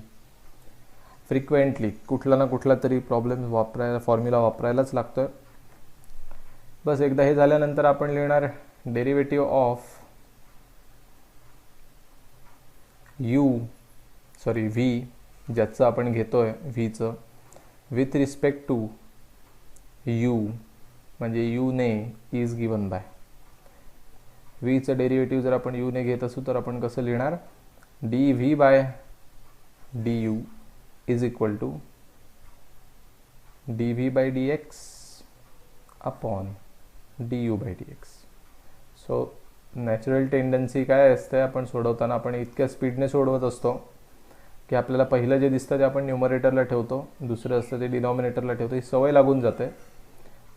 फ्रिक्वेंटली कुठला ना कुठला तरी फॉर्म्युला वापरायलाच लागतोय. बस एकदा हे झाल्यानंतर आपण लिहिणार डेरिव्हेटिव्ह ऑफ व्ही ज्याचं आपण घेतोय व्हीचं विथ रिस्पेक्ट टू यू म्हणजे यू ने इज गिवन बाय. व्हीचं डेरिव्हेटिव्ह जर आपण यू ने घेत असू तर आपण कसं लिहिणार? D V by d u is equal to d V by D x upon d you by D x. So natural tendency काय असते, आपण सोडवताना आपण इतक्या स्पीडने सोडवत असतो की आपल्याला पहिलं जे दिसतं ते आपण न्यूमरेटरला ठेवतो, दुसरं असतं ते डिनॉमिनेटरला ठेवतो. ही सवय लागून जाते.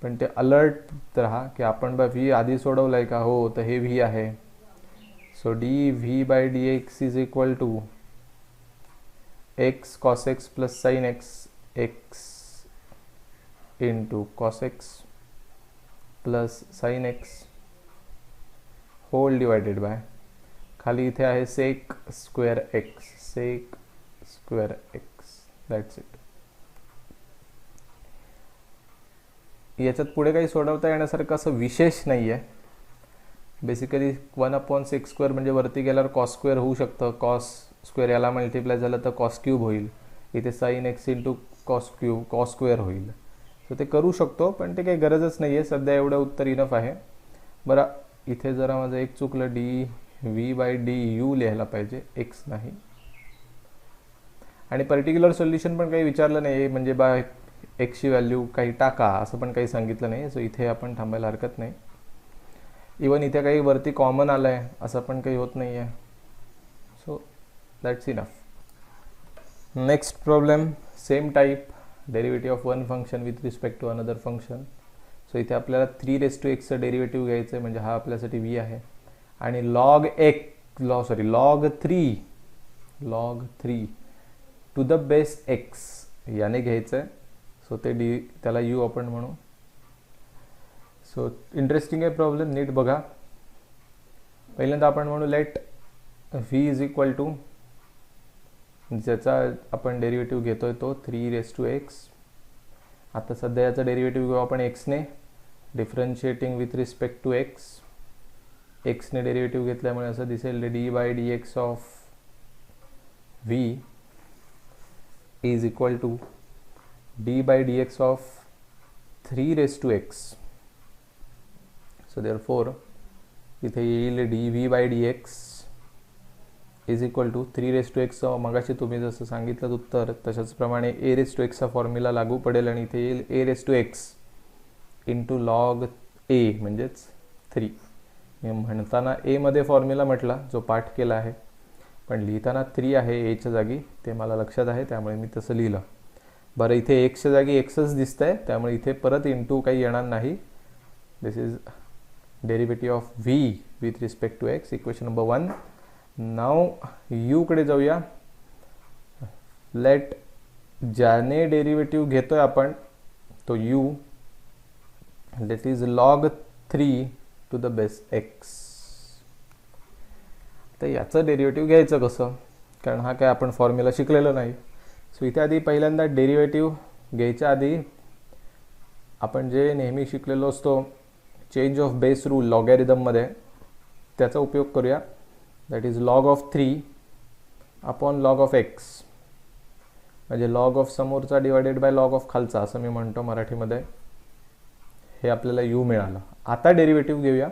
पण ते अलर्ट राहा की आपण व्ही आधी सोडवलं आहे का? हो, तर हे व्ही आहे. So D V by D x is equal to x cos x plus sine x x into cos x plus sine x whole divided by खाली इथे आहे sec square x. Sec square x. That's it. याच्यात पुढे काही सोडवता येण्यासारखं असं विशेष नाही आहे. बेसिकली 1/sec² म्हणजे वरती गेल्यावर कॉस स्क्वेअर होऊ शकतं. कॉस स्क्वेअर याला मल्टिप्लाय झालं तर कॉस क्यूब होईल. इथे sine x into cos square होईल. सो ते करू शकतो, पण ते काही गरजच नाही आहे. सध्या एवढं उत्तर इनफ आहे. बरं, इथे जरा माझं एक चुकलं. D V by d you लिहायला पाहिजे, एक्स नाही. आणि पर्टिक्युलर सोल्युशन पण काही विचारलं नाही, म्हणजे बाय एक्सची व्हॅल्यू काही टाका असं पण काही सांगितलं नाही. सो इथे आपण थांबायला हरकत नाही. इवन इथे काही वरती कॉमन आलं आहे असं पण काही होत नाही आहे. So that's enough. Next problem same type, derivative of one function with respect to another function. So इथे आपल्याला 3x डेरिव्हेटिव्ह घ्यायचं आहे, म्हणजे हा आपल्यासाठी v आहे. आणि log 3 to the base x याने घ्यायचं आहे. सो ते डी त्याला यू आपण म्हणू. सो इंटरेस्टिंग आहे प्रॉब्लेम, नीट बघा. पहिल्यांदा आपण म्हणू let v is equal to, ज्याचा आपण डेरिव्हेटिव्ह घेतोय तो 3 x. आता सध्या याचा डेरिव्हेटिव्ह घेऊ आपण एक्सने, differentiating with respect to X. एक्सने डेरिव्हेटिव्ह घेतल्यामुळे असं दिसेल D by D x of V is equal to D by D x of 3 x. So therefore इथे येईल D V by D x is equal to 3 x. मगाशी तुम्ही जसं सांगितलं उत्तर तशाचप्रमाणे a चा फॉर्म्युला लागू पडेल आणि इथे येईल a इंटू लॉग ए म्हणजेच 3. मी म्हणताना ए मध्ये फॉर्म्युला म्हटला जो पाठ केला आहे, पण लिहिताना 3 आहे एच्या जागी, ते मला लक्षात आहे त्यामुळे मी तसं लिहिलं. बरं, इथे एक्सच्या जागी एक्सच दिसत आहे त्यामुळे इथे परत इंटू काही येणार नाही. This is derivative of V with respect to X, equation number 1. Now U कडे जाऊया. लेट ज्याने डेरिव्हेटिव्ह घेतोय आपण तो U, that is log 3 to the base x. तर याचं डेरिव्हेटिव्ह घ्यायचं कसं, कारण हा काय आपण फॉर्म्युला शिकलेलो नाही. सो इथे आधी पहिल्यांदा डेरिव्हेटिव्ह घ्यायच्या आधी आपण जे नेहमी शिकलेलो असतो चेंज ऑफ बेस रूल लॉगॅरिथममध्ये, त्याचा उपयोग करूया. That is log of 3 upon log of x, म्हणजे लॉग ऑफ समोरचा डिवायडेड बाय लॉग ऑफ खालचा असं मी म्हणतो मराठीमध्ये. हे आपल्याला यू मिळालं. आता डेरिव्हेटिव्ह घेऊया.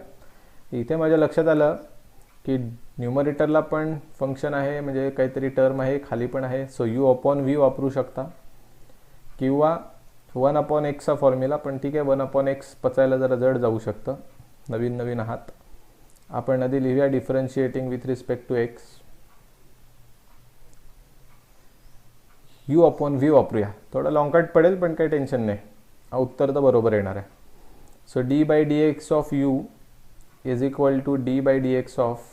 इथे माझ्या लक्षात आलं की न्यूमरेटरला पण फंक्शन आहे, म्हणजे काहीतरी टर्म आहे, खाली पण आहे. सो यू अपॉन व्ही वापरू शकता किंवा 1 अपॉन एक्सचा फॉर्म्युला, पण ठीक आहे 1 अपॉन एक्स पचायला जरा जड जाऊ शकतं, नवीन नवीन आहात. आपण आधी लिहूया differentiating with respect to x. U upon v वापरूया. थोडं लॉंगकट पडेल पण काही टेन्शन नाही, उत्तर तर बरोबर येणार आहे. So d by D x of you is equal to D by D x of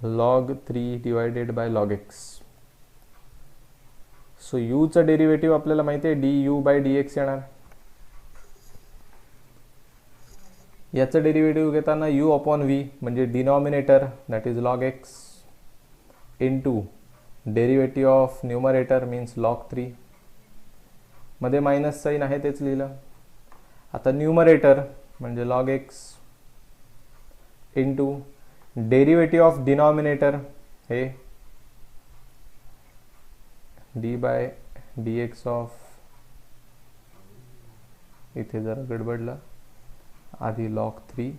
log 3 divided by log x. So यूचं डेरिव्हेटिव्ह आपल्याला माहिती आहे d you by D x येणार. याचं डेरिव्हेटिव्ह घेताना यू अपॉन व्ही म्हणजे denominator that is log x into derivative of numerator means log 3. मध्ये minus sine आहे तेच लिहिलं. आता न्यूमरेटर म्हणजे log x into derivative of denominator हे d by D x of, इथे जरा गडबडलं, आधी log 3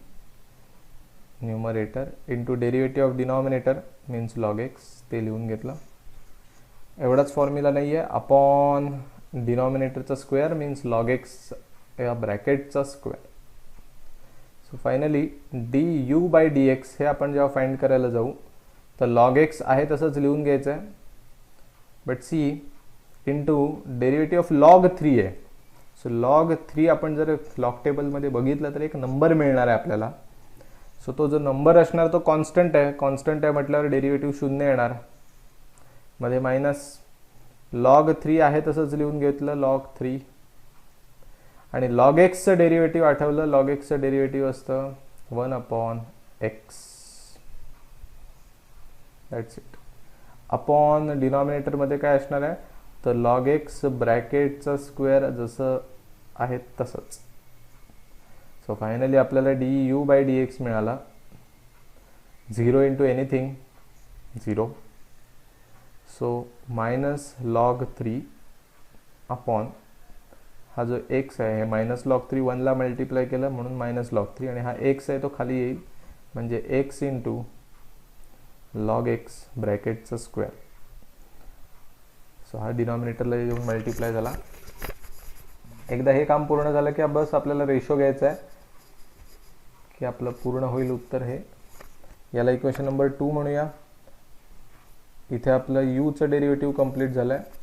numerator into derivative of denominator means log x, ते लिहून घेतलं. एवढाच फॉर्म्युला नाही आहे. अपॉन डिनॉमिनेटरचा स्क्वेअर मीन्स लॉग एक्स या ब्रॅकेटचा square. So finally d you by D x हे आपण जेव्हा फाइंड करायला जाऊ तर लॉग एक्स आहे तसंच लिहून घ्यायचं आहे, but C into derivative of log 3 आहे. सो लॉग 3 आपण जर लॉग टेबलमध्ये बघितलं तर एक नंबर मिळणार आहे आपल्याला. सो तो जो नंबर असणार तो कॉन्स्टंट आहे. कॉन्स्टंट आहे म्हटल्यावर डेरिव्हेटिव्ह 0 येणार, मध्ये मायनस लॉग 3 आहे तसंच लिहून घेतलं लॉग 3. आणि लॉग एक्सचं डेरिव्हेटिव्ह आठवलं, लॉग एक्सचं डेरिव्हेटिव्ह असतं 1 upon x, that's it. Upon डिनॉमिनेटरमध्ये काय असणार आहे तर लॉग एक्स ब्रॅकेटचा स्क्वेअर जसं आहे तसंच. सो फायनली आपल्याला d you by D x मिळाला. 0 into anything 0. So minus log 3 upon हा जो एक्स आहे हे मायनस लॉग 3 1ला मल्टिप्लाय केलं म्हणून मायनस लॉग 3, आणि हा एक्स आहे तो खाली येईल म्हणजे एक्स इंटू लॉग एक्स ब्रॅकेटचा स्क्वेअर. सो हा डिनॉमिनेटरला येऊन मल्टिप्लाय झाला. एकदा हे काम पूर्ण झालं की बस आपल्याला रेशो घ्यायचा आहे की आपलं पूर्ण होईल उत्तर हे. याला इक्वेशन नंबर 2 म्हणूया. इथे आपलं यूचं डेरिव्हेटिव्ह कंप्लीट झालं आहे.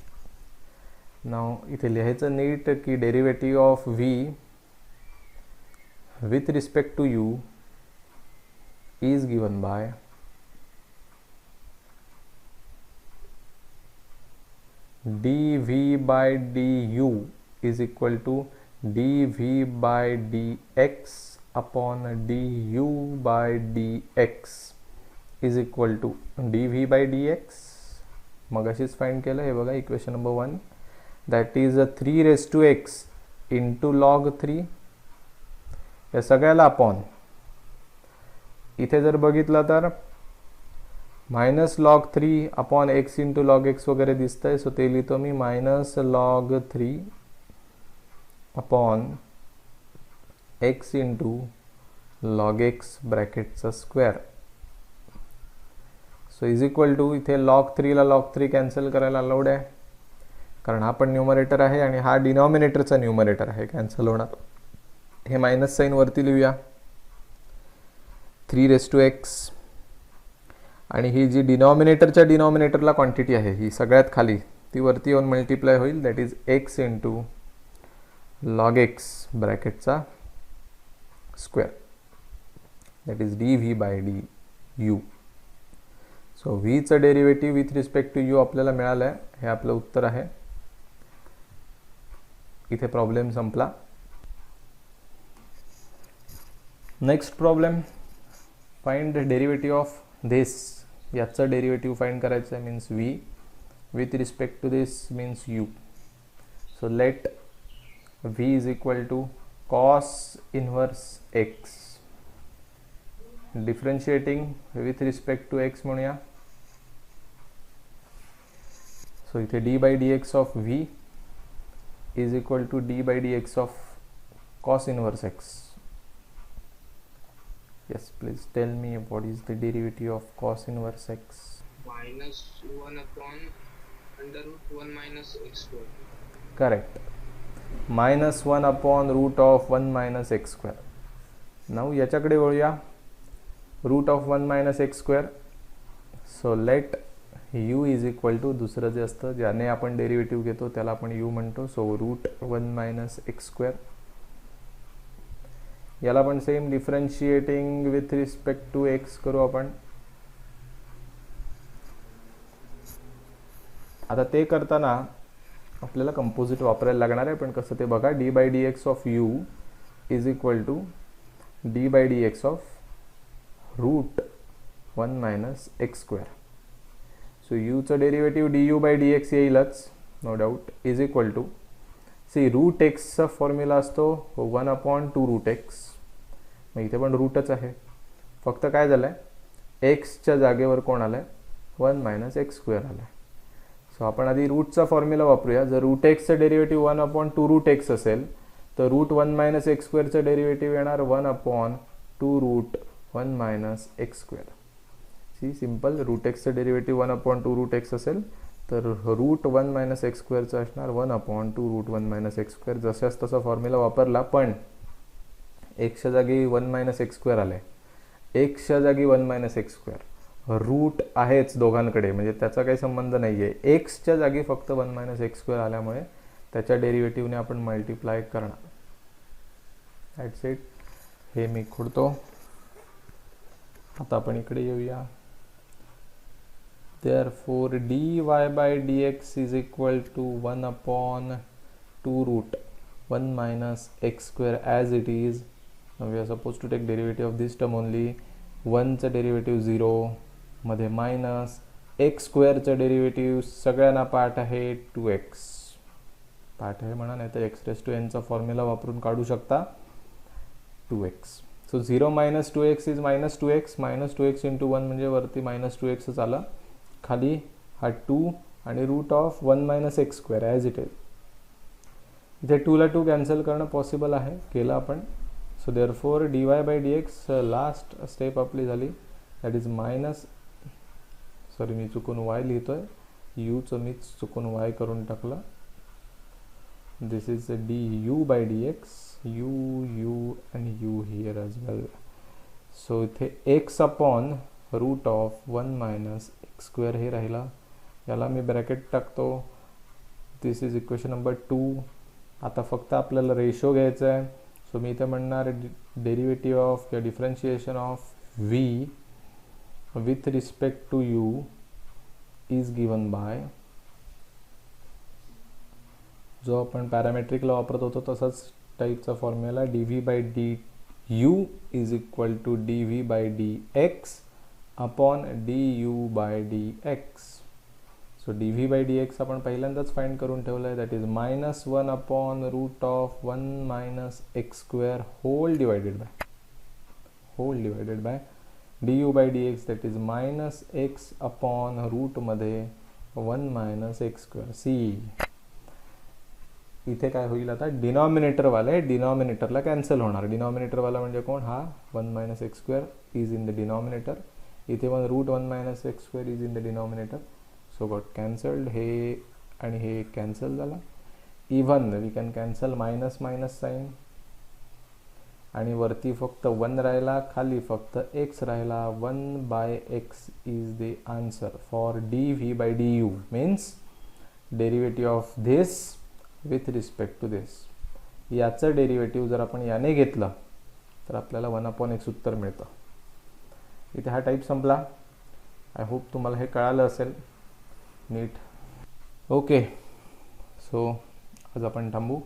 नाव इथे लिहायचं नीट की derivative of V with respect to u is given by dv by du is equal to dv by dx upon du by dx is equal to dv by dx मगाशीच find केलं हे बघा equation number 1 that is 3 raised to x into log 3 या सगळ्याला upon इथे जर बघितलं तर minus log 3 upon x into log x वगैरे दिसतंय सो ते लिहितो मी minus log 3 upon x into log x ब्रॅकेटचा square so is equal to इथे लॉग 3 ला लॉग 3 कॅन्सल करायला अलाउड आहे कारण हा पण न्यूमरेटर आहे आणि हा डिनॉमिनेटरचा न्यूमरेटर आहे कॅन्सल होणार हे मायनस साइन वरती लिहूया 3 raised to x आणि ही जी डिनॉमिनेटरच्या डिनॉमिनेटरला क्वांटिटी आहे ही सगळ्यात खाली ती वरती येऊन मल्टिप्लाय होईल that is x into log x ब्रॅकेटचा square that is dv by du so v चं derivative with respect to u आपल्याला मिळालं आहे हे आपलं उत्तर आहे इथे प्रॉब्लेम संपला next problem find the derivative of this याचं डेरिव्हेटिव्ह फाइंड करायचं आहे means v with respect to this means u so let v is equal to cos inverse x differentiating with respect to x म्हणूया सो इथे d by dx of v is equal to d by dx of cos inverse x. Yes, please tell me what is the derivative of cos inverse x? Minus 1 upon under root 1 minus x square. Correct. Minus 1 upon root of 1 minus x square. Now याच्याकडे वळूया root of 1 minus x square. So let u is equal to दुसरं जे असतं ज्याने आपण derivative घेतो त्याला आपण u म्हणतो so root 1 minus x square याला पण same differentiating with respect to x करू आपण आता ते करताना आपल्याला कंपोजिट वापरायला लागणार आहे पण कसं ते बघा d by dx of u is equal to d by dx of root 1 minus x square so u चं डेरिव्हेटिव्ह du by dx येईलच no doubt is equal to see root एक्सचा फॉर्म्युला असतो 1 अपॉन 2 रूट एक्स मग इथे पण रूटच आहे फक्त काय झालं आहे एक्सच्या जागेवर कोण आलं आहे 1 मायनस एक्स स्क्वेअर आलं आहे सो आपण आधी रूटचा फॉर्म्युला वापरूया जर रूट एक्सचं डेरिव्हेटिव्ह 1 अपॉन 2 रूट एक्स असेल तर रूट 1 मायनस एक्स स्क्वेअरचं डेरिव्हेटिव्ह येणार 1 upon 2 root 1 minus x square see simple root एक्सचं डेरिव्हेटिव्ह 1 अपॉन 2 रूट एक्स असेल तर रूट 1 मायनस एक्स स्क्वेअरचं असणार 1 upon 2 root 1 minus x square जशाच तसा फॉर्म्युला वापरला पण एक्सच्या जागी 1 मायनस एक्स स्क्वेअर आले एक्सच्या जागी 1 मायनस एक्स स्क्वेअर रूट आहेच दोघांकडे म्हणजे त्याचा काही संबंध नाही आहे एक्सच्या जागी फक्त 1 मायनस एक्स स्क्वेअर आल्यामुळे त्याच्या डेरिव्हेटिव्हने आपण मल्टिप्लाय करणार दॅट्स इट हे मी खोडतो आता आपण इकडे येऊया Therefore, dy by dx is equal to 1 upon 2 root 1 minus x square as it is. Now we are supposed to take derivative of this term only. 1 चा derivative 0 मध्ये minus x square चा derivative सगळ्यांना part आहे 2x part आहे म्हणा नाही तर x raised to n चा फॉर्म्युला वापरून काढू शकता 2x. So 0 minus 2x is minus 2x minus 2x into 1 म्हणजे वरती minus 2x आला खाली हा 2 आणि root of 1 minus x square as it is इथे 2 ला 2 कॅन्सल करणं पॉसिबल आहे केलं आपण so therefore d y by D x last step आपली झाली दॅट इज मायनस सॉरी मी चुकून वाय लिहितोय यूचं मीच चुकून वाय करून टाकलं this is d you by D x u and u here as well so इथे x upon root of 1 minus x square हे राहिला याला मी ब्रॅकेट टाकतो दिस इज इक्वेशन नंबर 2 आता फक्त आपल्याला रेशो घ्यायचा आहे सो मी इथे म्हणणार डेरिव्हेटिव्ह ऑफ किंवा differentiation of V with respect to u is given by जो आपण पॅरामेट्रिकला वापरत होतो तसाच टाईपचा formula d V by d u is equal to d V by D x upon d you by D x. So D V by D x आपण पहिल्यांदाच find करून ठेवलं आहे. दॅट इज -1 अपॉन root of 1 minus x square whole divided by d you by D x that is -x upon रूटमध्ये 1 minus x square. See इथे काय होईल आता, डिनॉमिनेटरवाले डिनॉमिनेटरला कॅन्सल होणार. डिनॉमिनेटरवाला म्हणजे कोण, हा 1 minus x square is in the denominator. इथे पण √1 minus x square is in the denominator. So got cancelled. हे आणि हे कॅन्सल झाला. Even we can cancel minus minus sine आणि वरती फक्त 1 राहिला, खाली फक्त x राहिला. 1/x is the answer for d V by d u means derivative of this with respect to this. याचं डेरिव्हेटिव्ह जर आपण याने घेतलं तर आपल्याला 1/x उत्तर मिळतं. इथे हा टाईप संपला. आय होप तुम्हाला हे कळालं असेल नीट. ओके, सो आज आपण थांबू.